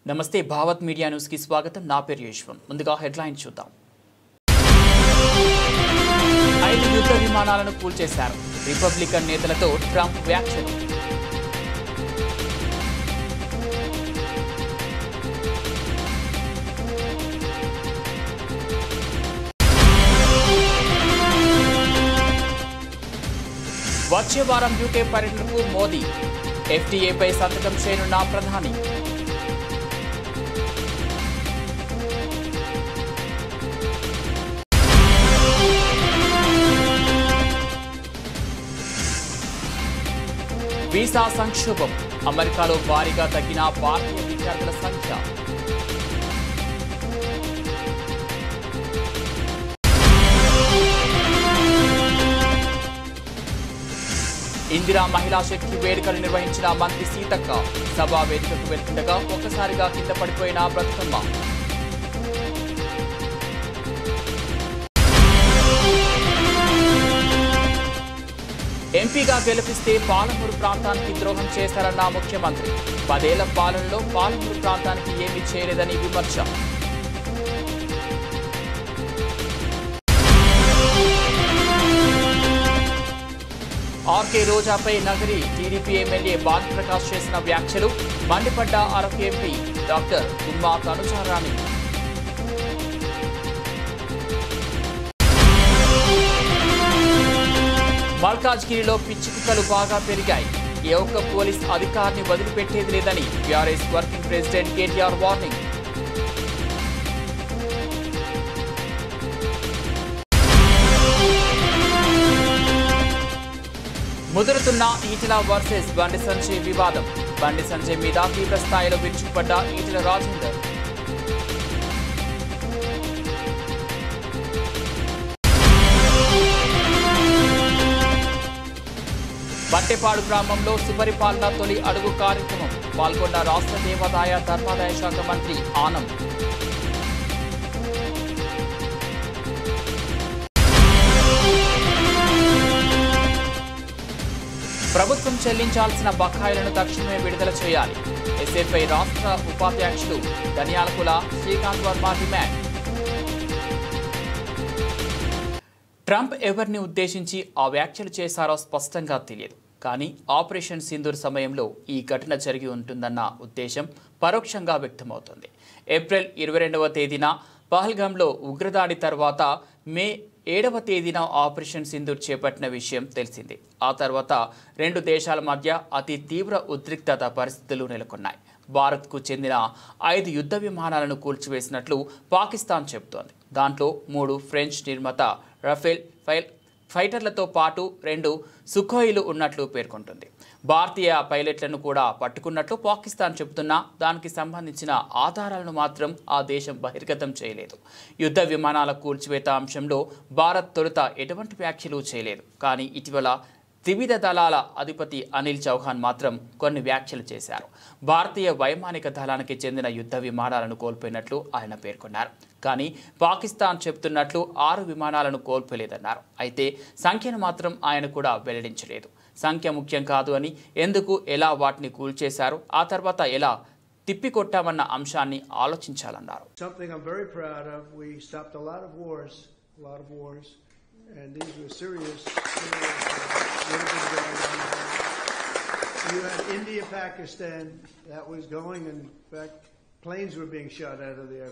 నమస్తే Bhavat media news కి స్వాగతం. నా పేరు యశ్వం. ముందుగా హెడ్లైన్ చూద్దాం. 5 యుద్ధ విమానాలను కూల్చేశారు. రిపబ్లికన్ నేతలతో ట్రంప్ వ్యాఖ్యలు. వచ్చే వారం యూకే పర్యటనకు మోదీ. ఎఫ్టీఏపై సంతకం చేయనున్న ప్రధాని. వీసా సంక్షోభం. అమెరికాలో భారీగా తగ్గిన భారతీయ విద్యార్థుల సంఖ్య. ఇందిరా మహిళా శక్తి వేడుకలు నిర్వహించిన మంత్రి సీతక్క. సభా వేదికకు వెళ్తుండగా ఒక్కసారిగా కింద పడిపోయిన బ్రతుకమ్మ. ఎంపీగా గెలిపిస్తే పాలమూరు ప్రాంతానికి ద్రోహం చేశారన్న ముఖ్యమంత్రి. 10 ఏళ్ల పాలనలో పాలమూరు ప్రాంతానికి ఏమీ చేయలేదని విమర్శ. ఆర్కే రోజాపై నగరి టీడీపీ ఎమ్మెల్యే భానుప్రకాష్ చేసిన వ్యాఖ్యలు. మండిపడ్డ అరకు ఎంపీ డాక్టర్ గుమ్మా తనుజారాణి. మల్కాజ్గిరిలో పిచ్చి కుక్కలు బాగా పెరిగాయి. ఏ ఒక్క పోలీస్ అధికారిని వదిలిపెట్టేది లేదని BRS working president KTR warning. ముదురుతున్న ఈటెల వర్సెస్ బండి సంజయ్ వివాదం. బండి సంజయ్ మీద తీవ్ర స్థాయిలో విరుచుకుపడ్డ ఈటెల రాజేందర్. బట్టెపాడు గ్రామంలో సుపరిపాలన తొలి అడుగు కార్యక్రమం. పాల్గొన్న రాష్ట్ర దేవాదాయ ధర్మాదాయ శాఖ మంత్రి ఆనం. ప్రభుత్వం చెల్లించాల్సిన బకాయిలను తక్షణమే విడుదల చేయాలి. ఎస్ఎఫ్ఐ రాష్ట్ర ఉపాధ్యక్షులు ధనియాలకుల శ్రీకాంత్ వర్మ డిమాండ్. ట్రంప్ ఎవరిని ఉద్దేశించి ఆ వ్యాఖ్యలు చేశారో స్పష్టంగా తెలియదు. కానీ ఆపరేషన్ సింధూర్ సమయంలో ఈ ఘటన జరిగి ఉంటుందన్న ఉద్దేశం పరోక్షంగా వ్యక్తమవుతుంది. ఏప్రిల్ 22వ తేదీన పహల్గామ్లో ఉగ్రదాడి తర్వాత మే 7వ తేదీన ఆపరేషన్ సింధూర్ చేపట్టిన విషయం తెలిసిందే. ఆ తర్వాత 2 దేశాల మధ్య అతి తీవ్ర ఉద్రిక్తత పరిస్థితులు నెలకొన్నాయి. భారత్కు చెందిన 5 యుద్ధ విమానాలను కూల్చివేసినట్లు పాకిస్తాన్ చెబుతోంది. దాంట్లో 3 ఫ్రెంచ్ నిర్మాత రఫేల్ ఫైటర్లతో పాటు 2 సుఖోయిలు ఉన్నట్లు పేర్కొంటుంది. భారతీయ పైలట్లను కూడా పట్టుకున్నట్లు పాకిస్తాన్ చెబుతున్నా దానికి సంబంధించిన ఆధారాలను మాత్రం ఆ దేశం బహిర్గతం చేయలేదు. యుద్ధ విమానాల కూల్చివేత అంశంలో భారత్ తొలుత ఎటువంటి వ్యాఖ్యలు చేయలేదు. కానీ ఇటీవల త్రివిధ దళాల అధిపతి అనిల్ చౌహాన్ మాత్రం కొన్ని వ్యాఖ్యలు చేశారు. భారతీయ వైమానిక దళానికి చెందిన యుద్ధ విమానాలను కోల్పోయినట్లు ఆయన పేర్కొన్నారు. కానీ పాకిస్తాన్ చెబుతున్నట్లు 6 విమానాలను కోల్పోలేదన్నారు. అయితే సంఖ్యను మాత్రం ఆయన కూడా వెల్లడించలేదు. సంఖ్య ముఖ్యం కాదు అని, ఎందుకు ఎలా వాటిని కూల్చేశారు, ఆ తర్వాత ఎలా తిప్పికొట్టామన్న అంశాన్ని ఆలోచించాలన్నారు. And these were serious would have been going on. You had India, Pakistan, that was going, and in fact, planes were being shot out of there.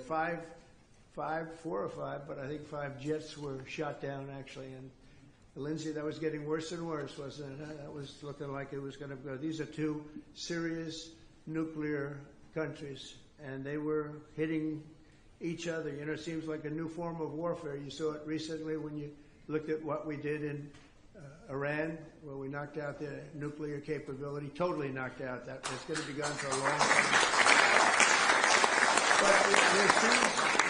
4 or 5, but I think 5 jets were shot down actually. And Lindsay, that was getting worse and worse, wasn't it? That was looking like it was going to go. These are 2 serious nuclear countries, and they were hitting each other. You know, it seems like a new form of warfare. You saw it recently when you looked at what we did in Iran, where we knocked out their nuclear capability, totally knocked out. That's going to be gone for a long time. But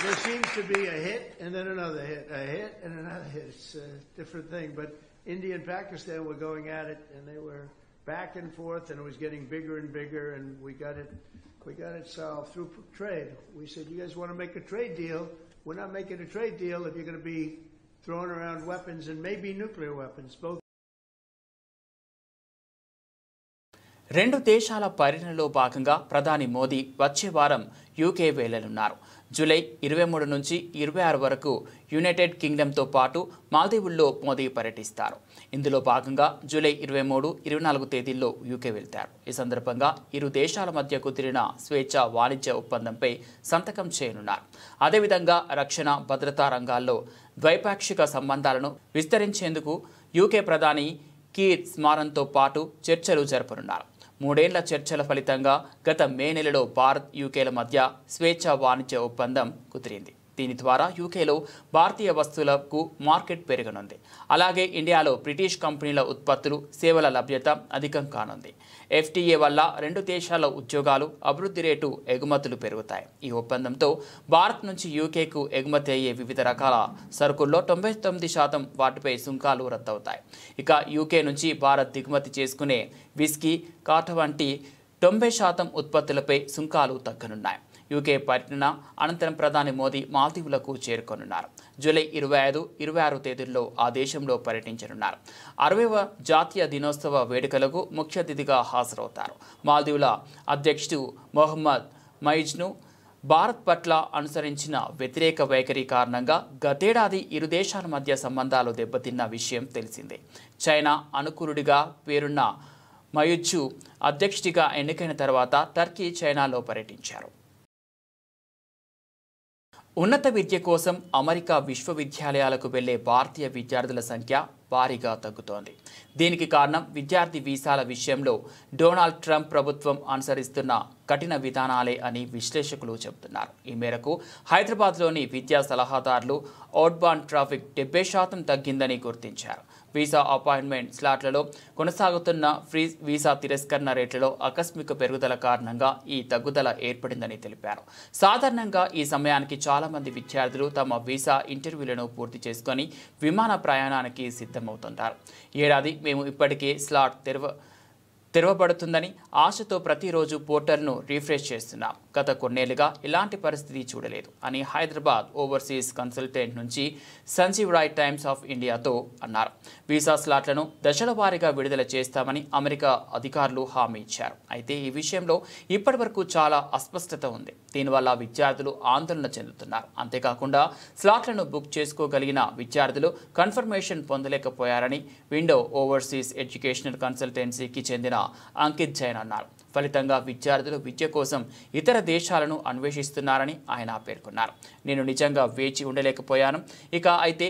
there seems to be a hit and then another hit, a hit and another hit. It's a different thing. But India and Pakistan were going at it, and they were back and forth, and it was getting bigger and bigger, and we got it solved through trade. We said, you guys want to make a trade deal? We're not making a trade deal if you're going to be throwing around weapons and maybe nuclear weapons, both రెండు దేశాల పర్యటనలో భాగంగా ప్రధాని మోదీ వచ్చే వారం UK వెళ్లనున్నారు. July 23 నుంచి 26 వరకు United కింగ్డమ్తో పాటు మాల్దీవుల్లో మోదీ పర్యటిస్తారు. ఇందులో భాగంగా జూలై 23, 24 తేదీల్లో యూకే వెళ్తారు. ఈ సందర్భంగా ఇరు దేశాల మధ్య కుదిరిన స్వేచ్ఛ వాణిజ్య ఒప్పందంపై సంతకం చేయనున్నారు. అదేవిధంగా రక్షణ, భద్రతా రంగాల్లో ద్వైపాక్షిక సంబంధాలను విస్తరించేందుకు యూకే ప్రధాని కీర్ స్మారన్తో పాటు చర్చలు జరపనున్నారు. 3 ఏళ్ల చర్చల ఫలితంగా గత మే నెలలో భారత్, యూకేల మధ్య స్వేచ్ఛ వాణిజ్య ఒప్పందం కుదిరింది. దీని ద్వారా యూకేలో భారతీయ వస్తువులకు మార్కెట్ పెరగనుంది. అలాగే ఇండియాలో బ్రిటిష్ కంపెనీల ఉత్పత్తులు, సేవల లభ్యత అధికం కానుంది. FTA వల్ల రెండు దేశాల ఉద్యోగాలు, అభివృద్ధి రేటు, ఎగుమతులు పెరుగుతాయి. ఈ ఒప్పందంతో భారత్ నుంచి యూకేకు ఎగుమతి అయ్యే వివిధ రకాల సరుకుల్లో 99% వాటిపై సుంకాలు రద్దవుతాయి. ఇక యూకే నుంచి భారత్ దిగుమతి చేసుకునే విస్కీ, కాటా వంటి 90% ఉత్పత్తులపై సుంకాలు తగ్గనున్నాయి. యూకే పర్యటన అనంతరం ప్రధాని మోదీ మాల్దీవులకు చేరుకోనున్నారు. జూలై 25, 26 తేదీల్లో ఆ దేశంలో పర్యటించనున్నారు. 60వ జాతీయ దినోత్సవ వేడుకలకు ముఖ్య అతిథిగా హాజరవుతారు. మాల్దీవుల అధ్యక్షుడు మొహమ్మద్ మొయిజ్ను భారత్ పట్ల అనుసరించిన వ్యతిరేక వైఖరి కారణంగా గతేడాది ఇరు దేశాల మధ్య సంబంధాలు దెబ్బతిన్న విషయం తెలిసిందే. చైనా అనుకూలుడిగా పేరున్న మొయిజ్ను అధ్యక్షుడిగా ఎన్నికైన తర్వాత టర్కీ, చైనాలో పర్యటించారు. ఉన్నత విద్య కోసం అమెరికా విశ్వవిద్యాలయాలకు వెళ్లే భారతీయ విద్యార్థుల సంఖ్య భారీగా తగ్గుతోంది. దీనికి కారణం విద్యార్థి వీసాల విషయంలో డొనాల్డ్ ట్రంప్ ప్రభుత్వం అనుసరిస్తున్న కఠిన విధానాలే అని విశ్లేషకులు చెబుతున్నారు. ఈ మేరకు హైదరాబాద్లోని విద్యా సలహాదారులు అవుట్బాండ్ ట్రాఫిక్ 70% తగ్గిందని గుర్తించారు. వీసా అపాయింట్మెంట్ స్లాట్లలో కొనసాగుతున్న ఫ్రీ వీసా తిరస్కరణ రేట్లలో ఆకస్మిక పెరుగుదల కారణంగా ఈ తగ్గుదల ఏర్పడిందని తెలిపారు. సాధారణంగా ఈ సమయానికి చాలామంది విద్యార్థులు తమ వీసా ఇంటర్వ్యూలను పూర్తి చేసుకొని విమాన ప్రయాణానికి సిద్ధమవుతుంటారు. ఏడాది మేము ఇప్పటికే స్లాట్ తెరవబడుతుందని ఆశతో ప్రతిరోజు పోర్టల్ను రీఫ్రెష్ చేస్తున్నాం. గత కొన్నేళ్లుగా ఇలాంటి పరిస్థితి చూడలేదు అని హైదరాబాద్ ఓవర్సీస్ కన్సల్టెంట్ నుంచి సంజీవ్ రాయ్ టైమ్స్ ఆఫ్ ఇండియాతో అన్నారు. వీసా స్లాట్లను దశల వారీగా విడుదల చేస్తామని అమెరికా అధికారులు హామీ ఇచ్చారు. అయితే ఈ విషయంలో ఇప్పటివరకు చాలా అస్పష్టత ఉంది. దీనివల్ల విద్యార్థులు ఆందోళన చెందుతున్నారు. అంతేకాకుండా స్లాట్లను బుక్ చేసుకోగలిగిన విద్యార్థులు కన్ఫర్మేషన్ పొందలేకపోయారని విండో ఓవర్సీస్ ఎడ్యుకేషనల్ కన్సల్టెన్సీకి చెందిన అంకిత్ జైన్ అన్నారు. ఫలితంగా విద్యార్థులు విద్య కోసం ఇతర దేశాలను అన్వేషిస్తున్నారని ఆయన పేర్కొన్నారు. నేను నిజంగా వేచి ఉండలేకపోయాను. అయితే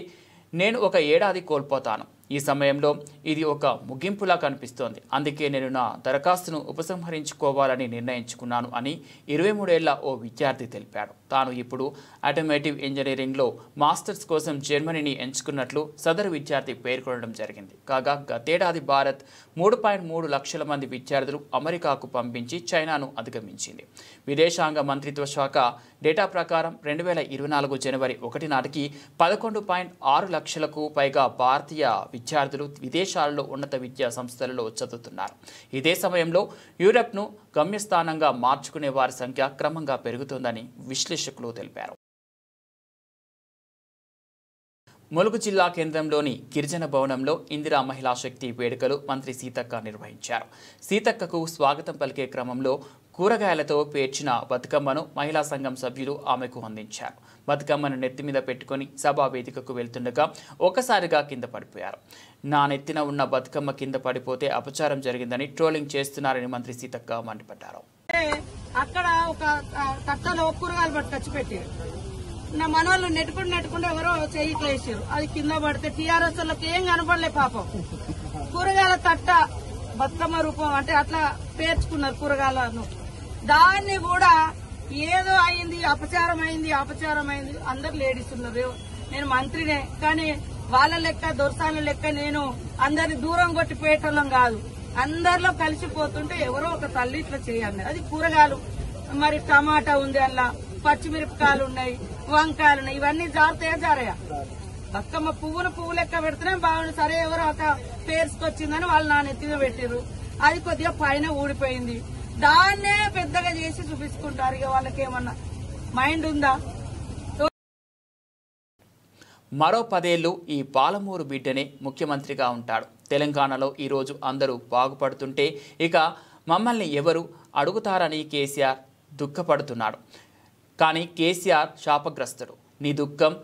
నేను ఒక ఏడాది కోల్పోతాను. ఈ సమయంలో ఇది ఒక ముగింపులా కనిపిస్తోంది. అందుకే నేను నా దరఖాస్తును ఉపసంహరించుకోవాలని నిర్ణయించుకున్నాను అని 23 ఏళ్ల ఓ విద్యార్థి తెలిపాడు. తాను ఇప్పుడు ఆటోమేటివ్ ఇంజనీరింగ్లో మాస్టర్స్ కోసం జర్మనీని ఎంచుకున్నట్లు సదరు విద్యార్థి పేర్కొనడం జరిగింది. కాగా గతేడాది భారత్ 3.3 లక్షల మంది విద్యార్థులు అమెరికాకు పంపించి చైనాను అధిగమించింది. విదేశాంగ మంత్రిత్వ శాఖ డేటా ప్రకారం 2024 జనవరి 1 నాటికి 11.6 లక్షలకు పైగా భారతీయ విద్యార్థులు విదేశాలలో ఉన్నత విద్యా సంస్థలలో చదువుతున్నారు. ఇదే సమయంలో యూరప్ను గమ్యస్థానంగా మార్చుకునే వారి సంఖ్య క్రమంగా పెరుగుతోందని విశ్లేషకులు తెలిపారు. ములుగు జిల్లా కేంద్రంలోని గిరిజన భవనంలో ఇందిరా మహిళా శక్తి వేడుకలు మంత్రి సీతక్క నిర్వహించారు. సీతక్కకు స్వాగతం పలికే క్రమంలో కూరగాయలతో పేర్చిన బతుకమ్మను మహిళా సంఘం సభ్యులు ఆమెకు అందించారు. బతుకమ్మను నెత్తి మీద పెట్టుకుని సభా వేదికకు వెళ్తుండగా ఒకసారిగా కింద పడిపోయారు. నా నెత్తిన ఉన్న బతుకమ్మ కింద పడిపోతే అపచారం జరిగిందని ట్రోలింగ్ చేస్తున్నారని మంత్రి సీతక్క మండిపడ్డారు. అక్కడ ఒక తట్టలో కూరగాయలు పట్టుకొచ్చి పెట్టారు. నా మనోళ్ళు నెట్టుకుంటూ ఎవరో చెయ్యిట్లు వేసారు. అది కింద పడితే టీఆర్ఎస్ వాళ్ళకి ఏం కనపడలే పాపం. కూరగాయల తట్ట బతుకమ్మ రూపం అంటే అట్లా పేర్చుకున్నారు కూరగాయలను. దాన్ని కూడా ఏదో అయింది, అపచారం అయింది. అందరు లేడీస్ ఉన్నారు. నేను మంత్రినే, కానీ వాళ్ళ లెక్క దొరసాల లెక్క నేను అందరి దూరం కొట్టిపోయేటోళ్ళం కాదు. అందరిలో కలిసిపోతుంటే ఎవరో ఒక తల్లి ఇట్లా చేయాలి. అది కూరగాయలు, మరి టమాటా ఉంది, అలా పచ్చిమిరపకాయలు ఉన్నాయి, వంకాయలు ఉన్నాయి. ఇవన్నీ జారయా బతుకమ్మ పువ్వు లెక్క పెడితేనే బాగుంది. సరే ఎవరో ఒక పేర్చుకొచ్చిందని వాళ్ళు నా నెత్తిగా పెట్టారు. అది కొద్దిగా పైన ఊడిపోయింది. దాన్నే పెద్దగా చేసి చూపించుకుంటారు. ఇక వాళ్ళకి ఏమన్నా మైండ్ ఉందా? మరో 10 ఏళ్లు ఈ పాలమూరు బిడ్డనే ముఖ్యమంత్రిగా ఉంటాడు. తెలంగాణలో ఈరోజు అందరూ బాగుపడుతుంటే ఇక మమ్మల్ని ఎవరు అడుగుతారని కేసీఆర్ దుఃఖపడుతున్నాడు. కానీ కేసీఆర్ శాపగ్రస్తుడు. నీ దుఃఖం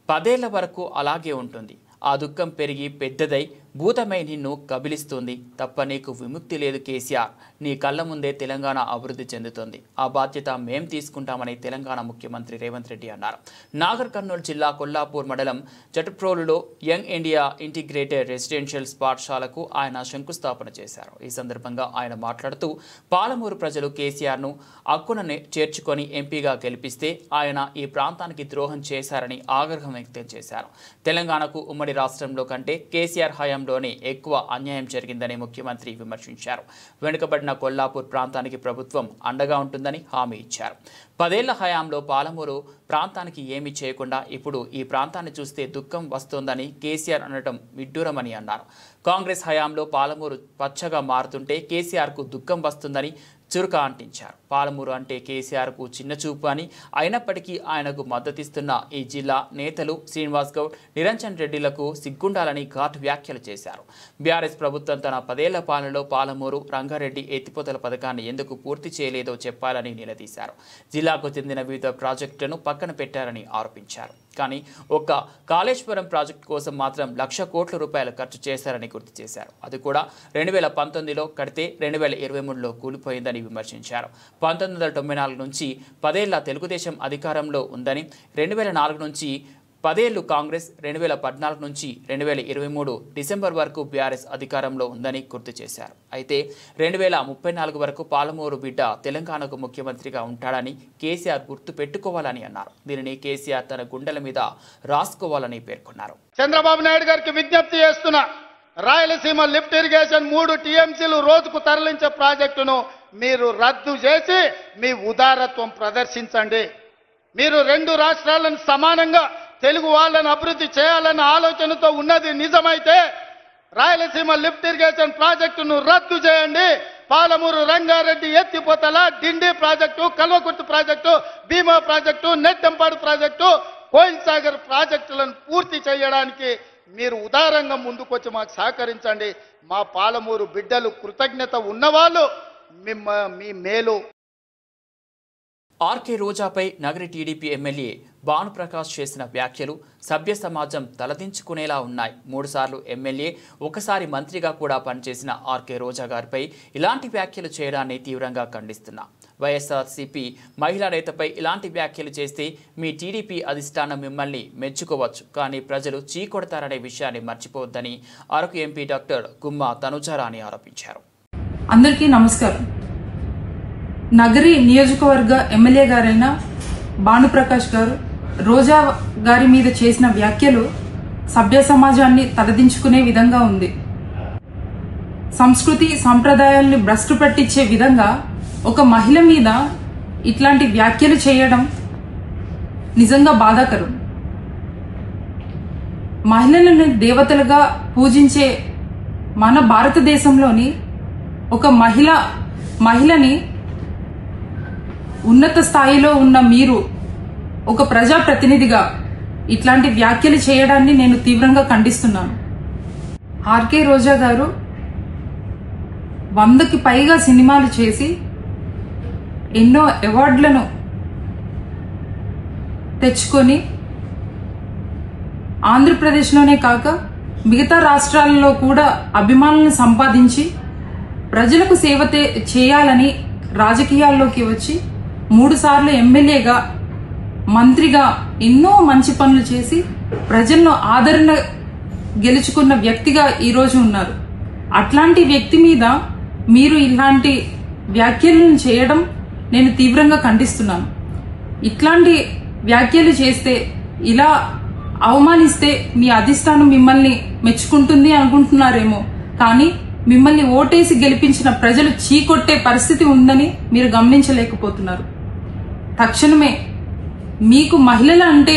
10 ఏళ్ల వరకు అలాగే ఉంటుంది. ఆ దుఃఖం పెరిగి పెద్దదై భూతమై నిన్ను కబిలిస్తుంది తప్ప నీకు విముక్తి లేదు కేసీఆర్. నీ కళ్ళ ముందే తెలంగాణ అభివృద్ధి చెందుతుంది. ఆ బాధ్యత మేం తీసుకుంటామని తెలంగాణ ముఖ్యమంత్రి రేవంత్ రెడ్డి అన్నారు. నాగర్ కర్నూలు జిల్లా కొల్లాపూర్ మండలం చటప్రోలులో యంగ్ ఇండియా ఇంటిగ్రేటెడ్ రెసిడెన్షియల్ పాఠశాలకు ఆయన శంకుస్థాపన చేశారు. ఈ సందర్భంగా ఆయన మాట్లాడుతూ పాలమూరు ప్రజలు కేసీఆర్ను అక్కున చేర్చుకొని ఎంపీగా గెలిపిస్తే ఆయన ఈ ప్రాంతానికి ద్రోహం చేశారని ఆగ్రహం వ్యక్తం చేశారు. తెలంగాణకు ఉమ్మడి రాష్ట్రంలో కంటే కేసీఆర్ హయాంలోనే ఎక్కువ అన్యాయం జరిగిందని ముఖ్యమంత్రి విమర్శించారు. వెనుకబడిన కొల్లాపూర్ ప్రాంతానికి ప్రభుత్వం అండగా ఉంటుందని హామీ ఇచ్చారు. 10 ఏళ్ల హయాంలో పాలమూరు ప్రాంతానికి ఏమీ చేయకుండా ఇప్పుడు ఈ ప్రాంతాన్ని చూస్తే దుఃఖం వస్తోందని కేసీఆర్ అనడం విడ్డూరమని అన్నారు. కాంగ్రెస్ హయాంలో పాలమూరు పచ్చగా మారుతుంటే కేసీఆర్కు దుఃఖం వస్తుందని చురుక అంటించారు. పాలమూరు అంటే కేసీఆర్కు చిన్న చూపు అని, అయినప్పటికీ ఆయనకు మద్దతిస్తున్న ఈ జిల్లా నేతలు శ్రీనివాస్ గౌడ్, నిరంజన్ రెడ్డిలకు సిగ్గుండాలని ఘాటు వ్యాఖ్యలు చేశారు. బీఆర్ఎస్ ప్రభుత్వం తన 10 ఏళ్ల పాలనలో పాలమూరు రంగారెడ్డి ఎత్తిపోతల పథకాన్ని ఎందుకు పూర్తి చేయలేదో చెప్పాలని నిలదీశారు. జిల్లాకు చెందిన వివిధ ప్రాజెక్టులను పక్కన పెట్టారని ఆరోపించారు. కానీ ఒక్క కాళేశ్వరం ప్రాజెక్టు కోసం మాత్రం 1,00,000 కోట్ల రూపాయలు ఖర్చు చేశారని గుర్తు చేశారు. అది కూడా 2019లో కడితే 2023లో కూలిపోయిందని విమర్శించారు. 1994 నుంచి 10 ఏళ్ల తెలుగుదేశం అధికారంలో ఉందని, 2004 నుంచి 10 ఏళ్లు కాంగ్రెస్, 2014 నుంచి 2023 డిసెంబర్ వరకు బీఆర్ఎస్ అధికారంలో ఉందని గుర్తు చేశారు. అయితే 2034 వరకు పాలమూరు బిడ్డ తెలంగాణకు ముఖ్యమంత్రిగా ఉంటాడని కేసీఆర్ గుర్తు పెట్టుకోవాలని అన్నారు. దీనిని కేసీఆర్ తన గుండెల మీద రాసుకోవాలని పేర్కొన్నారు. చంద్రబాబు నాయుడు గారికి విజ్ఞప్తి చేస్తున్నా, రాయలసీమ లిఫ్ట్ ఇరిగేషన్ 3 టీఎంసీలు రోజుకు తరలించే ప్రాజెక్టును మీరు రద్దు చేసి మీ ఉదారత్వం ప్రదర్శించండి. మీరు 2 రాష్ట్రాలను సమానంగా తెలుగు వాళ్ళని అభివృద్ధి చేయాలన్న ఆలోచనతో ఉన్నది నిజమైతే రాయలసీమ లిఫ్ట్ ఇరిగేషన్ ప్రాజెక్టును రద్దు చేయండి. పాలమూరు రంగారెడ్డి ఎత్తిపోతల డిండి ప్రాజెక్టు, కల్వకుర్తి ప్రాజెక్టు, భీమా ప్రాజెక్టు, నెట్టంపాడు ప్రాజెక్టు, కోయిల్ సాగర్ ప్రాజెక్టులను పూర్తి చేయడానికి మీరు ఉదారంగా ముందుకొచ్చి మాకు సహకరించండి. మా పాలమూరు బిడ్డలు కృతజ్ఞత ఉన్నవాళ్ళు మీ మేలు. ఆర్కే రోజాపై నగరి టీడీపీ ఎమ్మెల్యే భానుప్రకాష్ చేసిన వ్యాఖ్యలు సభ్య సమాజం తలదించుకునేలా ఉన్నాయి. 3 సార్లు ఎమ్మెల్యే, 1 సారి మంత్రిగా కూడా పనిచేసిన ఆర్కే రోజా గారిపై ఇలాంటి వ్యాఖ్యలు చేయడాన్ని తీవ్రంగా ఖండిస్తున్నా. వైఎస్ఆర్సీపీ మహిళా నేతపై ఇలాంటి వ్యాఖ్యలు చేస్తే మీ టీడీపీ అధిష్టానం మిమ్మల్ని మెచ్చుకోవచ్చు, కానీ ప్రజలు చీకొడతారనే విషయాన్ని మర్చిపోవద్దని అరకు ఎంపీ డాక్టర్ గుమ్మా తనుజారాణి ఆరోపించారు. అందరికీ నమస్కారం. నగరి నియోజకవర్గ ఎమ్మెల్యే గారైన భానుప్రకాష్ గారు రోజా గారి మీద చేసిన వ్యాఖ్యలు సభ్య సమాజాన్ని తలదించుకునే విధంగా ఉంది. సంస్కృతి సంప్రదాయాల్ని భ్రష్టు పట్టించే విధంగా ఒక మహిళ మీద ఇట్లాంటి వ్యాఖ్యలు చేయడం నిజంగా బాధాకరం. మహిళలను దేవతలుగా పూజించే మన భారతదేశంలోని ఒక మహిళని ఉన్నత స్థాయిలో ఉన్న మీరు ఒక ప్రజాప్రతినిధిగా ఇట్లాంటి వ్యాఖ్యలు చేయడాన్ని నేను తీవ్రంగా ఖండిస్తున్నాను. ఆర్కే రోజా గారు 100కి పైగా సినిమాలు చేసి ఎన్నో అవార్డులను తెచ్చుకొని ఆంధ్రప్రదేశ్లోనే కాక మిగతా రాష్ట్రాలలో కూడా అభిమానులను సంపాదించి ప్రజలకు సేవ చేయాలని రాజకీయాల్లోకి వచ్చి 3 సార్లు ఎమ్మెల్యేగా, మంత్రిగా ఎన్నో మంచి పనులు చేసి ప్రజలను ఆదరణ గెలుచుకున్న వ్యక్తిగా ఈరోజు ఉన్నారు. అట్లాంటి వ్యక్తి మీద మీరు ఇలాంటి వ్యాఖ్యలను చేయడం నేను తీవ్రంగా ఖండిస్తున్నాను. ఇట్లాంటి వ్యాఖ్యలు చేస్తే, ఇలా అవమానిస్తే మీ అధిష్టానం మిమ్మల్ని మెచ్చుకుంటుంది అనుకుంటున్నారేమో, కానీ మిమ్మల్ని ఓటేసి గెలిపించిన ప్రజలు చీకొట్టే పరిస్థితి ఉందని మీరు గమనించలేకపోతున్నారు. తక్షణమే మీకు మహిళల అంటే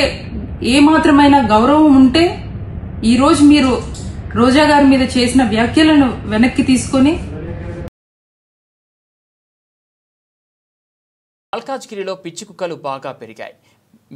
ఏమాత్రమైన గౌరవం ఉంటే ఈరోజు మీరు రోజా గారి మీద చేసిన వ్యాఖ్యలను వెనక్కి తీసుకొని మల్కాజ్గిరిలో పిచ్చి కుక్కలు బాగా పెరిగాయి.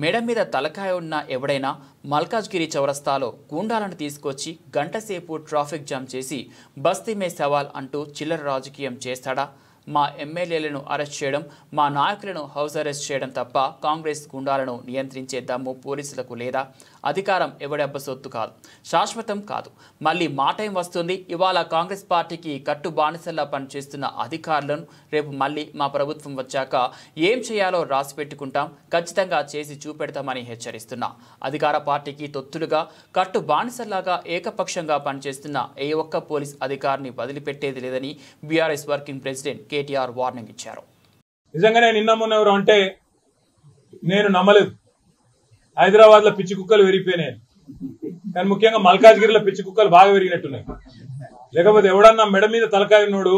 మెడ మీద తలకాయ ఉన్న ఎవడైనా మల్కాజ్గిరి చౌరస్తాలో గూండాలను తీసుకొచ్చి గంటసేపు ట్రాఫిక్ జామ్ చేసి బస్తీ మే సవాల్ అంటూ చిల్లర రాజకీయం చేస్తాడా? మా ఎమ్మెల్యేలను అరెస్ట్ చేయడం, మా నాయకులను హౌస్ అరెస్ట్ చేయడం తప్ప కాంగ్రెస్ గుండాలను నియంత్రించే దమ్ము పోలీసులకు లేదా? అధికారం ఎవడి అబ్బసొత్తు కాదు, శాశ్వతం కాదు. మళ్ళీ మా టైం వస్తుంది. ఇవాళ కాంగ్రెస్ పార్టీకి కట్టు బానిసల్లా పనిచేస్తున్న అధికారులను రేపు మళ్ళీ మా ప్రభుత్వం వచ్చాక ఏం చేయాలో రాసి పెట్టుకుంటాం, ఖచ్చితంగా చేసి చూపెడతామని హెచ్చరిస్తున్నా. అధికార పార్టీకి తొత్తులుగా కట్టు బానిసల్లాగా ఏకపక్షంగా పనిచేస్తున్న ఏ ఒక్క పోలీస్ అధికారిని వదిలిపెట్టేది లేదని BRS working president KTR warning ఇచ్చారు. నిజంగానే నిన్న మొన్న ఎవరు అంటే నేను నమ్మలేదు. హైదరాబాద్ లో పిచ్చి కుక్కలు విరిగిపోయినాయి, కానీ ముఖ్యంగా మల్కాజ్గిరిలో పిచ్చి కుక్కలు బాగా విరిగినట్టున్నాయి. లేకపోతే ఎవడన్నా మెడ మీద తలకాయ ఉన్నోడు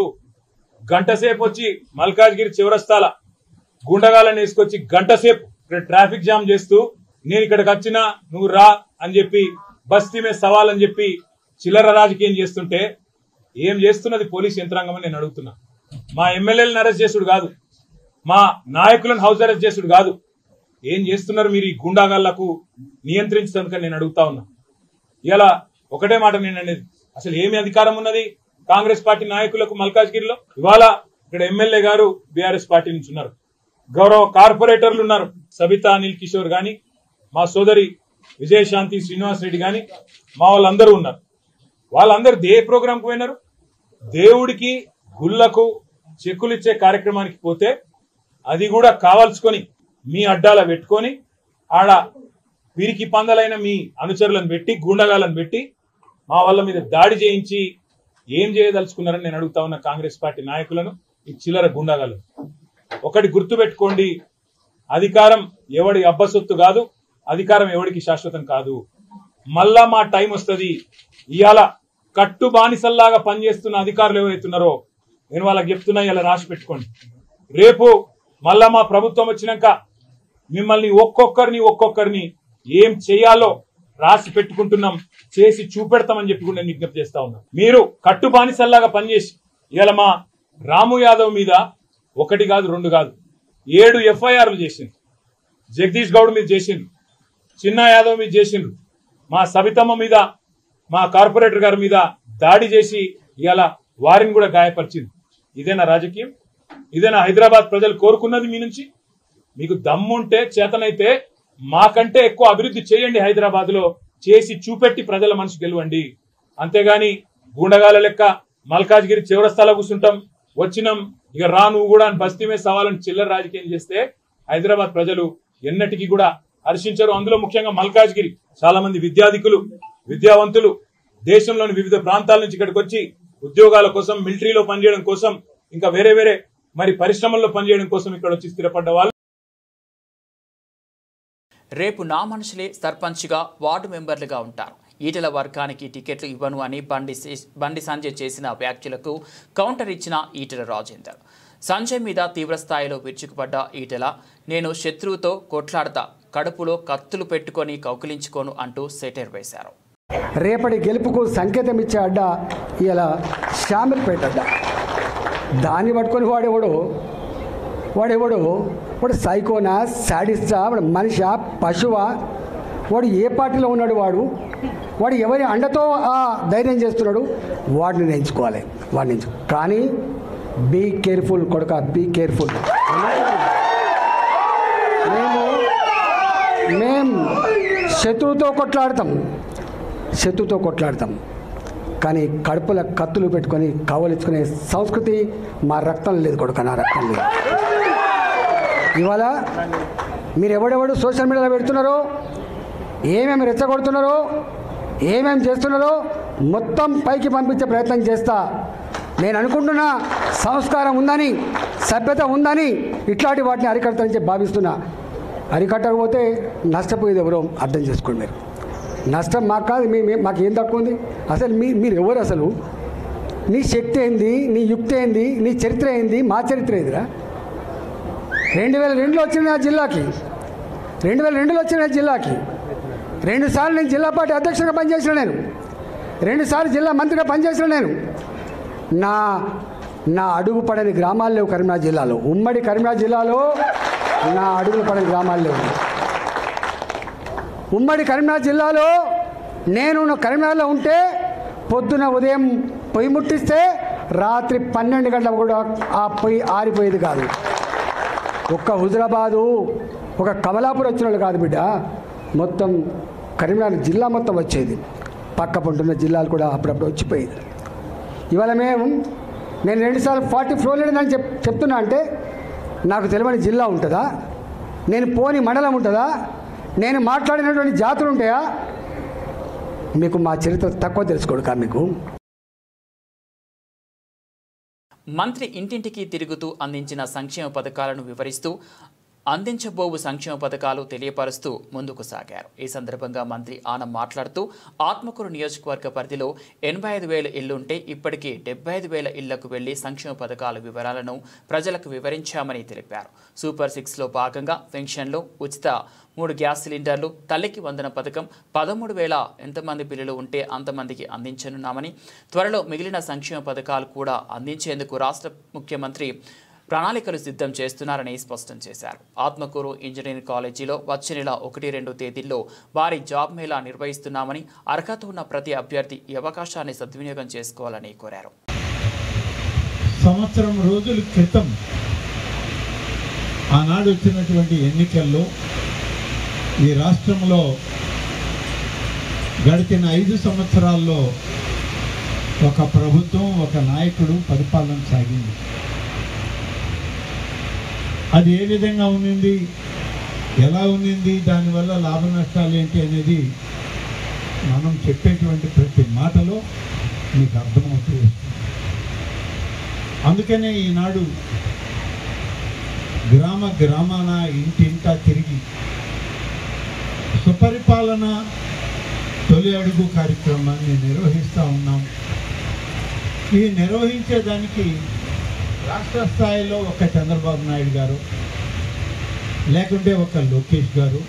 గంట సేపు వచ్చి మల్కాజ్గిరి చివరస్తాల గుండగాలను వేసుకొచ్చి గంట సేపు ఇక్కడ ట్రాఫిక్ జామ్ చేస్తూ నేను ఇక్కడికి వచ్చినా నువ్వు రా అని చెప్పి బస్తీ మీద సవాల్ అని చెప్పి చిల్లర రాజకీయం చేస్తుంటే ఏం చేస్తున్నది పోలీస్ యంత్రాంగం అని నేను అడుగుతున్నా. మా ఎమ్మెల్యేలను అరెస్ట్ చేసుడు కాదు, మా నాయకులను హౌస్ అరెస్ట్ చేసుడు కాదు, ఏం చేస్తున్నారు మీరు ఈ గుండాగాళ్లకు నియంత్రించడానికి నేను అడుగుతా ఉన్నా. ఇలా ఒకటే మాట నేను అనేది, అసలు ఏమి అధికారం ఉన్నది కాంగ్రెస్ పార్టీ నాయకులకు మల్కాజ్గిరిలో? ఇవాళ ఇక్కడ ఎమ్మెల్యే గారు బీఆర్ఎస్ పార్టీ నుంచి ఉన్నారు, గౌరవ కార్పొరేటర్లు ఉన్నారు, సబితా అనిల్ కిషోర్ గాని, మా సోదరి విజయశాంతి శ్రీనివాస్ రెడ్డి గాని, మా వాళ్ళందరూ ఉన్నారు. వాళ్ళందరూ ఏ ప్రోగ్రాంకు పోయినారు? దేవుడికి గుళ్లకు చెక్కులు ఇచ్చే కార్యక్రమానికి పోతే అది కూడా కావాల్సుకొని మీ అడ్డాల పెట్టుకొని ఆడ వీరికి పందలైన మీ అనుచరులను పెట్టి గుండగాలను పెట్టి మా వాళ్ళ మీద దాడి చేయించి ఏం చేయదలుచుకున్నారని నేను అడుగుతా ఉన్న కాంగ్రెస్ పార్టీ నాయకులను, ఈ చిల్లర గుండగాలను. ఒకటి గుర్తు పెట్టుకోండి, అధికారం ఎవడి అబ్బసొత్తు కాదు, అధికారం ఎవడికి శాశ్వతం కాదు. మళ్ళా మా టైం వస్తుంది. ఇవాళ కట్టు బానిసల్లాగా పనిచేస్తున్న అధికారులు ఎవరైతున్నారో నేను వాళ్ళకి చెప్తున్నా, ఇలా రాసి పెట్టుకోండి. రేపు మళ్ళా మా ప్రభుత్వం వచ్చినాక మిమ్మల్ని ఒక్కొక్కరిని ఏం చేయాలో రాసి పెట్టుకుంటున్నాం, చేసి చూపెడతామని చెప్పి కూడా నేను విజ్ఞప్తి చేస్తా ఉన్నా. మీరు కట్టు బానిసల్లాగా పనిచేసి ఇవాళ మా రాము యాదవ్ మీద 1 కాదు 2 కాదు 7 ఎఫ్ఐఆర్లు చేసిండ్రు. జగదీష్ గౌడ్ మీద చేసిండ్రు, చిన్న యాదవ్ మీద చేసిండ్రు, మా సబితమ్మ మీద, మా కార్పొరేటర్ గారి మీద దాడి చేసి ఇవాళ వారిని కూడా గాయపరిచింది. ఇదేనా రాజకీయం? ఇదేనా హైదరాబాద్ ప్రజలు కోరుకున్నది మీ నుంచి? మీకు దమ్ముంటే చేతనైతే మాకంటే ఎక్కువ అభివృద్ధి చేయండి, హైదరాబాద్ లో చేసి చూపెట్టి ప్రజల మనసు గెలవండి. అంతేగాని గుండగాల లెక్క మల్కాజ్గిరి చివరస్తాలో కూర్చుంటాం, వచ్చినాం ఇక రా నువ్వు కూడా అని బస్తీ మీద సవాలని చిల్లర రాజకీయం చేస్తే హైదరాబాద్ ప్రజలు ఎన్నటికీ కూడా హర్షించరు. అందులో ముఖ్యంగా మల్కాజ్గిరి చాలా మంది విద్యాధికులు, విద్యావంతులు దేశంలోని వివిధ ప్రాంతాల నుంచి ఇక్కడికి వచ్చి ఉద్యోగాల కోసం, మిలిటరీలో పనిచేయడం కోసం, ఇంకా వేరే మరి పరిశ్రమల్లో పనిచేయడం కోసం ఇక్కడ వచ్చి స్థిరపడ్డ వాళ్ళు. రేపు నా మనుషులే సర్పంచ్గా, వార్డు మెంబర్లుగా ఉంటారు. ఈటెల వర్గానికి టికెట్లు ఇవ్వను అని బండి సంజయ్ చేసిన వ్యాఖ్యలకు కౌంటర్ ఇచ్చిన ఈటెల రాజేందర్. సంజయ్ మీద తీవ్రస్థాయిలో విరుచుకుపడ్డ ఈటెల, నేను శత్రువుతో కొట్లాడతా, కడుపులో కత్తులు పెట్టుకొని కౌకిలించుకోను అంటూ సెటైర్ వేశారు. రేపటి గెలుపుకు సంకేతం ఇచ్చే అడ్డ ఇలా షామిర్పేట అడ్డ. దాన్ని పట్టుకొని వాడు సైకోనా, శాడిస్టా, వాడు మనిషా, పశువా, వాడు ఏ పార్టీలో ఉన్నాడు, వాడు ఎవరి అండతో ఆ ధైర్యం చేస్తున్నాడు, వాడిని ఎంచుకోవాలి. కానీ బీ కేర్ఫుల్ కొడుక, బీ కేర్ఫుల్. మేము శత్రువుతో కొట్లాడతాం, కానీ కడుపుల కత్తులు పెట్టుకొని కావలించుకునే సంస్కృతి మా రక్తం లేదు కొడుక, నా రక్తం లేదు. ఇవాళ మీరు ఎవడెవడు సోషల్ మీడియాలో పెడుతున్నారో, ఏమేమి రెచ్చగొడుతున్నారో, ఏమేమి చేస్తున్నారో మొత్తం పైకి పంపించే ప్రయత్నం చేస్తా. నేను అనుకుంటున్నా సంస్కారం ఉందని, సభ్యత ఉందని ఇట్లాంటి వాటిని అరికడతానని చెప్పి భావిస్తున్నా. అరికట్టకపోతే నష్టపోయేది ఎవరో అర్థం చేసుకోండి. మీరు నష్టం మాకు కాదు, మాకు ఏం తక్కువ ఉంది? అసలు మీరు ఎవరు? అసలు నీ శక్తి ఏంది, నీ యుక్తి ఏంది, నీ చరిత్ర ఏంది, మా చరిత్ర ఏందిరా? 2002లో వచ్చిన నా జిల్లాకి, 2002లో వచ్చిన నా జిల్లాకి 2 సార్లు నేను జిల్లా పార్టీ అధ్యక్షుడిగా పనిచేసిన, నేను 2 సార్లు జిల్లా మంత్రిగా పనిచేసిన. నేను నా అడుగు పడని గ్రామాలు లేవు కరీంనగర్ జిల్లాలో. ఉమ్మడి కరీంనగర్ జిల్లాలో నా అడుగులు పడని గ్రామాలు లేవు. ఉమ్మడి కరీంనగర్ జిల్లాలో నేను కరీంనగర్లో ఉంటే పొద్దున ఉదయం పొయ్యి ముట్టిస్తే రాత్రి 12 గంటలకు కూడా ఆ పొయ్యి ఆరిపోయేది కాదు. ఒక్క హుజరాబాదు, ఒక కమలాపూర్ వచ్చిన వాళ్ళు కాదు బిడ్డ, మొత్తం కరీంనగర్ జిల్లా మొత్తం వచ్చేది. పక్క పంటున్న జిల్లాలు కూడా అప్పుడప్పుడు వచ్చిపోయేది. ఇవాళ నేను 2 సార్లు 40 ఫ్లోర్ లేదని చెప్తున్నా అంటే నాకు తెలియని జిల్లా ఉంటుందా? నేను పోని మండలం ఉంటుందా? నేను మాట్లాడినటువంటి జాతులు ఉంటాయా? మీకు మా చరిత్ర తక్కువ తెలుసుకోడుకా మీకు. మంత్రి ఇంటింటికి తిరుగుతూ అందించిన సంక్షేమ పథకాలను వివరిస్తూ అందించబోవు సంక్షేమ పథకాలు తెలియపరుస్తూ ముందుకు సాగారు. ఈ సందర్భంగా మంత్రి ఆనం మాట్లాడుతూ ఆత్మకూరు నియోజకవర్గ పరిధిలో 85,000 ఇళ్లుంటే ఇప్పటికీ 75,000 ఇళ్లకు వెళ్లి సంక్షేమ పథకాల వివరాలను ప్రజలకు వివరించామని తెలిపారు. సూపర్ 6లో భాగంగా పెన్షన్లు, ఉచిత 3 గ్యాస్ సిలిండర్లు, తల్లికి వందన పథకం, 13,000 ఎంతమంది పిల్లలు ఉంటే అంతమందికి అందించనున్నామని, త్వరలో మిగిలిన సంక్షేమ పథకాలు కూడా అందించేందుకు రాష్ట్ర ముఖ్యమంత్రి ప్రణాళికలు సిద్ధం చేస్తున్నారని స్పష్టం చేశారు. ఆత్మకూరు ఇంజనీరింగ్ కాలేజీలో వచ్చే నెల 1-2 తేదీల్లో భారీ జాబ్ మేళా నిర్వహిస్తున్నామని, అర్హత ఉన్న ప్రతి అభ్యర్థి ఈ అవకాశాన్ని సద్వినియోగం చేసుకోవాలని కోరారు. సంవత్సరం రోజుల క్రితం ఆనాడు వచ్చినటువంటి ఎన్నికల్లో ఈ రాష్ట్రంలో గడిచిన 5 సంవత్సరాల్లో ఒక ప్రభుత్వం, ఒక నాయకుడు పరిపాలన సాగింది. అది ఏ విధంగా ఉన్నింది, ఎలా ఉన్నింది, దానివల్ల లాభ నష్టాలు ఏంటి అనేది మనం చెప్పేటువంటి ప్రతి మాటలో మీకు అర్థమవుతూ వస్తుంది. అందుకనే ఈనాడు గ్రామాన ఇంటింటా తిరిగి సుపరిపాలన తొలి అడుగు కార్యక్రమాన్ని నిర్వహిస్తూ ఉన్నాం. ఈ నిర్వహించేదానికి రాష్ట్ర స్థాయిలో ఒక చంద్రబాబు నాయుడు గారు, లేకుంటే ఒక లోకేష్ గారు,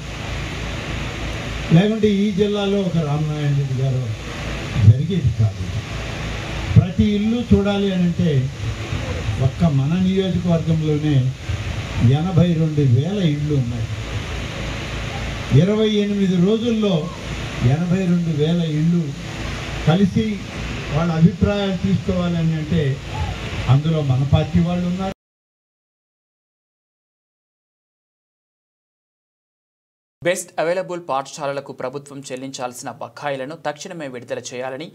లేకుంటే ఈ జిల్లాలో ఒక రామనారాయణ రెడ్డి గారు జరిగేది కాదు. ప్రతి ఇల్లు చూడాలి అని అంటే ఒక్క మన నియోజకవర్గంలోనే 82,000 ఇళ్ళు ఉన్నాయి. 28 రోజుల్లో 82,000 ఇళ్ళు కలిసి వాళ్ళ అభిప్రాయాలు తీసుకోవాలని అంటే అందులో మన పార్టీ వాళ్ళు ఉన్నారు. బెస్ట్ అవైలబుల్ పాఠశాలలకు ప్రభుత్వం చెల్లించాల్సిన బకాయిలను తక్షణమే విడుదల చేయాలని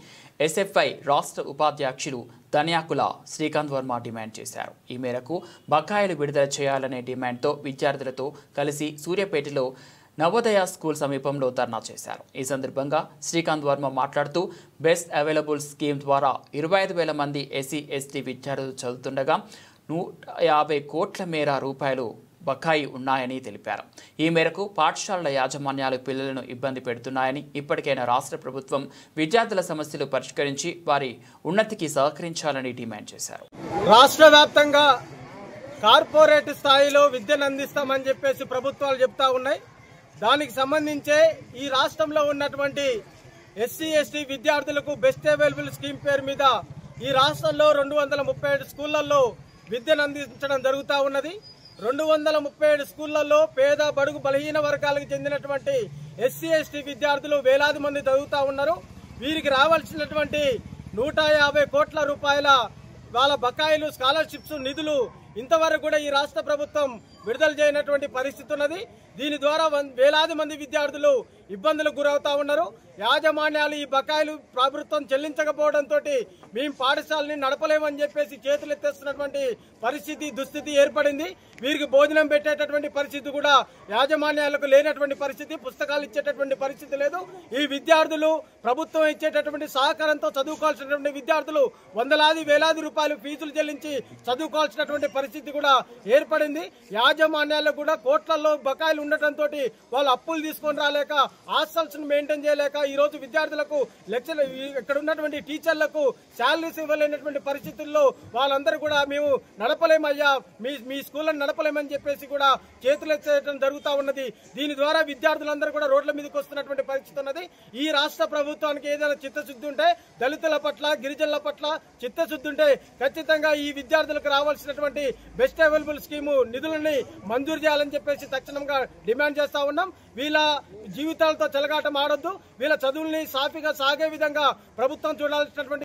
ఎస్ఎఫ్ఐ రాష్ట్ర ఉపాధ్యక్షులు ధన్యాకుల శ్రీకాంత్ వర్మ డిమాండ్ చేశారు. ఈ మేరకు బకాయిలు విడుదల చేయాలనే డిమాండ్తో విద్యార్థులతో కలిసి సూర్యాపేటలో నవోదయ స్కూల్ సమీపంలో ధర్నా చేశారు. ఈ సందర్భంగా శ్రీకాంత్ వర్మ మాట్లాడుతూ బెస్ట్ అవైలబుల్ స్కీమ్ ద్వారా 25,000 మంది ఎస్సీ ఎస్టీ విద్యార్థులు చదువుతుండగా 150 కోట్ల మేర రూపాయలు బకాయి ఉన్నాయని తెలిపారు. ఈ మేరకు పాఠశాలల యాజమాన్యాలు పిల్లలను ఇబ్బంది పెడుతున్నాయని, ఇప్పటికైనా రాష్ట్ర ప్రభుత్వం విద్యార్థుల సమస్యలు పరిష్కరించి వారి ఉన్నతికి సహకరించాలని డిమాండ్ చేశారు. రాష్ట్ర వ్యాప్తంగా కార్పొరేట్ స్థాయిలో విద్యను అందిస్తామని చెప్పేసి ప్రభుత్వాలు చెప్తా ఉన్నాయి. దానికి సంబంధించే ఈ రాష్ట్రంలో ఉన్నటువంటి ఎస్సీ ఎస్టీ విద్యార్థులకు బెస్ట్ అవైలబుల్ స్కీమ్ పేరు మీద ఈ రాష్ట్రంలో 237 స్కూళ్లలో విద్యను అందించడం జరుగుతూ ఉన్నది. 237 స్కూళ్లలో పేద బడుగు బలహీన వర్గాలకు చెందినటువంటి ఎస్సీ ఎస్టీ విద్యార్థులు వేలాది మంది చదువుతా ఉన్నారు. వీరికి రావాల్సినటువంటి 150 కోట్ల రూపాయల వాళ్ళ బకాయిలు, స్కాలర్షిప్స్, నిధులు ఇంతవరకు కూడా ఈ రాష్ట్ర ప్రభుత్వం విడుదల చేయనటువంటి పరిస్థితి ఉన్నది. దీని ద్వారా వేలాది మంది విద్యార్థులు ఇబ్బందులకు గురవుతా ఉన్నారు. యాజమాన్యాలు ఈ బకాయిలు ప్రభుత్వం చెల్లించకపోవడంతో మేము పాఠశాలని నడపలేమని చెప్పేసి చేతులెత్తేస్తున్నటువంటి పరిస్థితి, దుస్థితి ఏర్పడింది. వీరికి భోజనం పెట్టేటటువంటి పరిస్థితి కూడా యాజమాన్యాలకు లేనటువంటి పరిస్థితి, పుస్తకాలు ఇచ్చేటటువంటి పరిస్థితి లేదు. ఈ విద్యార్థులు ప్రభుత్వం ఇచ్చేటటువంటి సహకారంతో చదువుకోవాల్సినటువంటి విద్యార్థులు వందలాది వేలాది రూపాయలు ఫీజులు చెల్లించి చదువుకోవాల్సినటువంటి పరిస్థితి కూడా ఏర్పడింది. యాజమాన్యాలకు కూడా కోట్లలో బకాయిలు ఉండటంతో వాళ్ళు అప్పులు తీసుకొని రాలేక, హాస్టల్స్ మెయింటైన్ చేయలేక ఈ రోజు విద్యార్థులకు లెక్చర్, ఇక్కడ ఉన్నటువంటి టీచర్లకు శాలరీస్ ఇవ్వలేనటువంటి పరిస్థితుల్లో వాళ్ళందరూ కూడా మేము నడపలేమయ్యా, మీ స్కూళ్ళని నడపలేమని చెప్పేసి కూడా చేతులెత్తడం జరుగుతూ ఉన్నది. దీని ద్వారా విద్యార్థులందరూ కూడా రోడ్ల మీదకి వస్తున్నటువంటి పరిస్థితి ఉన్నది. ఈ రాష్ట్ర ప్రభుత్వానికి ఏదైనా చిత్తశుద్ధి ఉంటే, దళితుల పట్ల, గిరిజనుల పట్ల చిత్తశుద్ధి ఉంటే ఖచ్చితంగా ఈ విద్యార్థులకు రావాల్సినటువంటి బెస్ట్ అవైలబుల్ స్కీము నిధులని మంజూరు చేయాలని చెప్పేసి తక్షణంగా డిమాండ్ చేస్తా ఉన్నాం. వీళ్ళ జీవితాలతో చెలగాటం ఆడొద్దు. వీళ్ళ చదువుల్ని సాఫీగా సాగే విధంగా ప్రభుత్వం చూడాల్సినటువంటి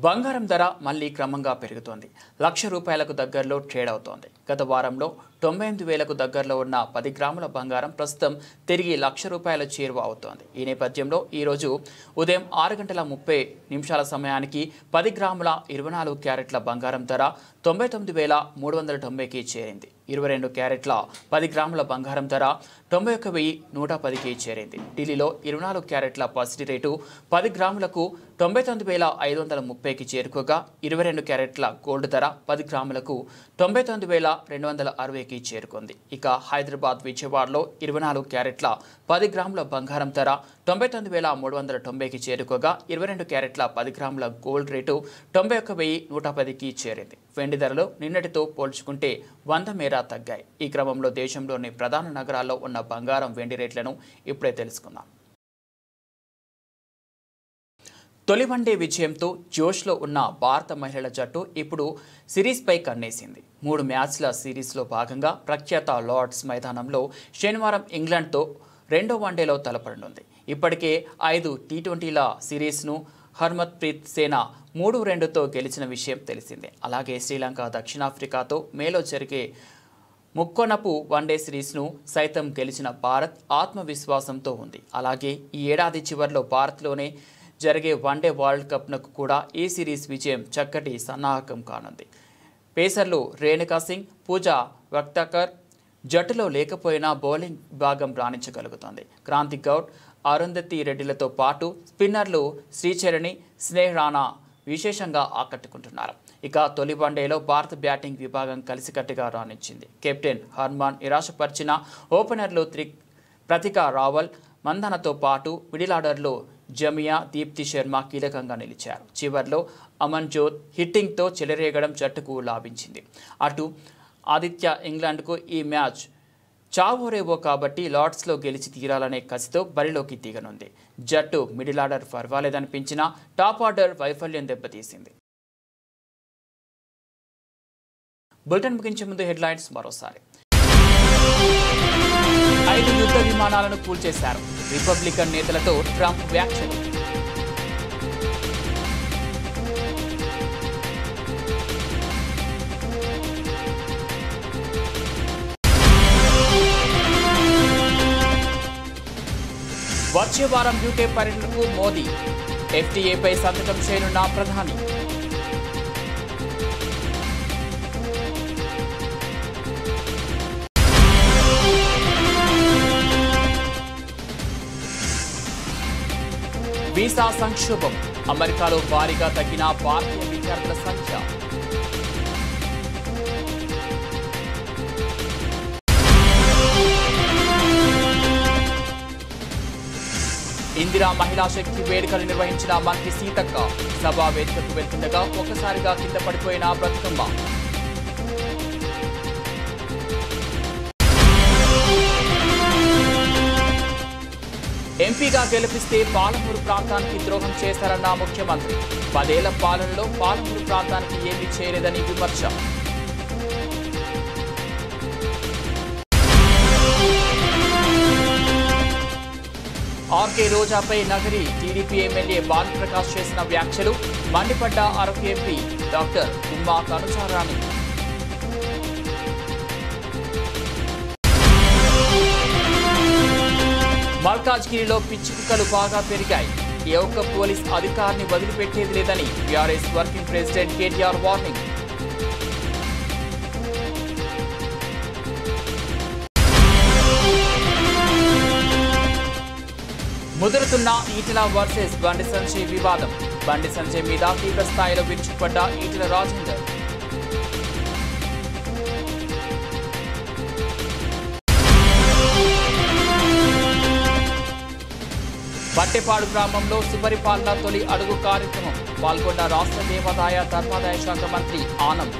బంగారం ధర మళ్లీ క్రమంగా పెరుగుతోంది. ₹1,00,000 దగ్గరలో ట్రేడ్ అవుతోంది. గత వారంలో 98,000కు దగ్గరలో ఉన్న 10 గ్రాముల బంగారం ప్రస్తుతం తిరిగి ₹1,00,000 చేరువ అవుతోంది. ఈ నేపథ్యంలో ఈరోజు ఉదయం 6:30 సమయానికి 10 గ్రాముల 24 క్యారెట్ల బంగారం ధర 99,390కి చేరింది. 22 క్యారెట్ల 10 గ్రాముల బంగారం ధర 91,110కి చేరింది. ఢిల్లీలో 24 క్యారెట్ల పసిడి రేటు 10 గ్రాములకు 99,530కి చేరుకోగా 22 క్యారెట్ల గోల్డ్ ధర 10 గ్రాములకు 99,260కి చేరుకుంది. ఇక హైదరాబాద్, విజయవాడలో 24 క్యారెట్ల 10 గ్రాముల బంగారం ధర 99,390కి చేరుకోగా 22 క్యారెట్ల 10 గ్రాముల గోల్డ్ రేటు 91,110కి చేరింది. వెండి ధరలు నిన్నటితో పోల్చుకుంటే 100 మేర తగ్గాయి. ఈ క్రమంలో దేశంలోని ప్రధాన నగరాల్లో ఉన్న బంగారం, వెండి రేట్లను ఇప్పుడే తెలుసుకుందాం. తొలి వన్డే విజయంతో జోష్లో ఉన్న భారత మహిళల జట్టు ఇప్పుడు సిరీస్పై కన్నేసింది. 3 మ్యాచ్ల సిరీస్లో భాగంగా ప్రఖ్యాత లార్డ్స్ మైదానంలో శనివారం ఇంగ్లాండ్తో రెండో వన్డేలో తలపడనుంది. ఇప్పటికే 5 టీ20ల సిరీస్ను హర్మన్ప్రీత్ సేన 3-2తో గెలిచిన విషయం తెలిసిందే. అలాగే శ్రీలంక, దక్షిణాఫ్రికాతో మేలో జరిగే ముక్కొనపు వన్డే సిరీస్ను సైతం గెలిచిన భారత్ ఆత్మవిశ్వాసంతో ఉంది. అలాగే ఈ ఏడాది చివరిలో భారత్లోనే జరిగే వన్డే వరల్డ్ కప్నకు కూడా ఈ సిరీస్ విజయం చక్కటి సన్నాహకం కానుంది. పేసర్లు రేణుకా సింగ్, పూజా వక్తాకర్ జట్టులో లేకపోయినా బౌలింగ్ విభాగం రాణించగలుగుతోంది. క్రాంతి గౌడ్, అరుంధతి రెడ్డిలతో పాటు స్పిన్నర్లు శ్రీచరణి, స్నేహ్ రాణా విశేషంగా ఆకట్టుకుంటున్నారు. ఇక తొలి వన్డేలో భారత బ్యాటింగ్ విభాగం కలిసికట్టుగా రాణించింది. కెప్టెన్ హర్మాన్ నిరాశపరిచిన ఓపెనర్లు ప్రతిక రావల్, మందనతో పాటు మిడిల్ ఆర్డర్లో జమియా, దీప్తి శర్మ కీలకంగా నిలిచారు. చివర్లో అమన్జోత్ హిట్టింగ్తో చెలరేగడం జట్టుకు లాభించింది. అటు ఆదిత్య ఇంగ్లాండ్కు ఈ మ్యాచ్ చావోరేవో కాబట్టి లార్డ్స్లో గెలిచి తీరాలనే కసితో బరిలోకి దిగనుంది. జట్టు మిడిల్ ఆర్డర్ పర్వాలేదనిపించినా టాప్ ఆర్డర్ వైఫల్యం దెబ్బతీసింది. బులెటిన్ ముగించే ముందు హెడ్లైన్స్ మరోసారి. 5 యుద్ధ విమానాలను కూల్చేశారు. రిపబ్లికన్ నేతలతో ట్రంప్ వ్యాఖ్యలు. వచ్చే వారం యూకే పర్యటనకు మోదీ. ఎఫ్టీఏపై సంతకం చేయనున్న ప్రధాని. వీసా సంక్షోభం. అమెరికాలో భారీగా తగ్గిన భారతీయ విద్యార్థుల సంఖ్య. ఇందిరా మహిళా శక్తి వేడుకలు నిర్వహించిన మంత్రి సీతక్క. సభా వేదికకు వెళ్తుండగా ఒక్కసారిగా కింద పడిపోయిన బ్రతుకమ్మ. ఎంపీగా గెలిపిస్తే పాలమూరు ప్రాంతానికి ద్రోహం చేశారన్న ముఖ్యమంత్రి. 10 ఏళ్ల పాలనలో పాలమూరు ప్రాంతానికి ఏమీ చేయలేదని విమర్శ. ఆర్కే రోజాపై నగరి టీడీపీ ఎమ్మెల్యే భానుప్రకాష్ చేసిన వ్యాఖ్యలు మండిపడ్డ అరకు ఎంపీ డాక్టర్ ఉమ్మా కనుచారాణి. మల్కాజ్గిరిలో పిచ్చి కుక్కలు బాగా పెరిగాయి. ఏ ఒక్క పోలీస్ అధికారిని వదిలిపెట్టేది లేదని BRS working president KTR warning. ముదురుతున్న ఈటెల వర్సెస్ బండి సంజయ్ వివాదం. బండి సంజయ్ మీద తీవ్ర స్థాయిలో విరుచుకుపడ్డ ఈటెల రాజేందర్. బట్టెపాడు గ్రామంలో సుపరిపాలన తొలి అడుగు కార్యక్రమం. పాల్గొన్న రాష్ట్ర దేవాదాయ ధర్మాదాయ శాఖ మంత్రి ఆనం.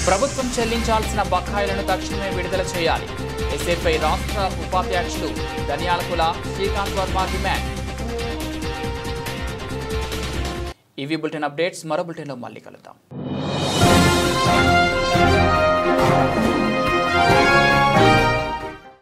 ప్రభుత్వం చెల్లించాల్సిన బకాయిలను తక్షణమే విడుదల చేయాలి. ఎస్ఎఫ్ఐ రాష్ట్ర ఉపాధ్యక్షులు ధనియాలకుల శ్రీకాంత్ వర్మ డిమాండ్. ఇవి బులెటిన్ అప్డేట్స్. మరో బులెటిన్లో మళ్ళీ కలుద్దాం.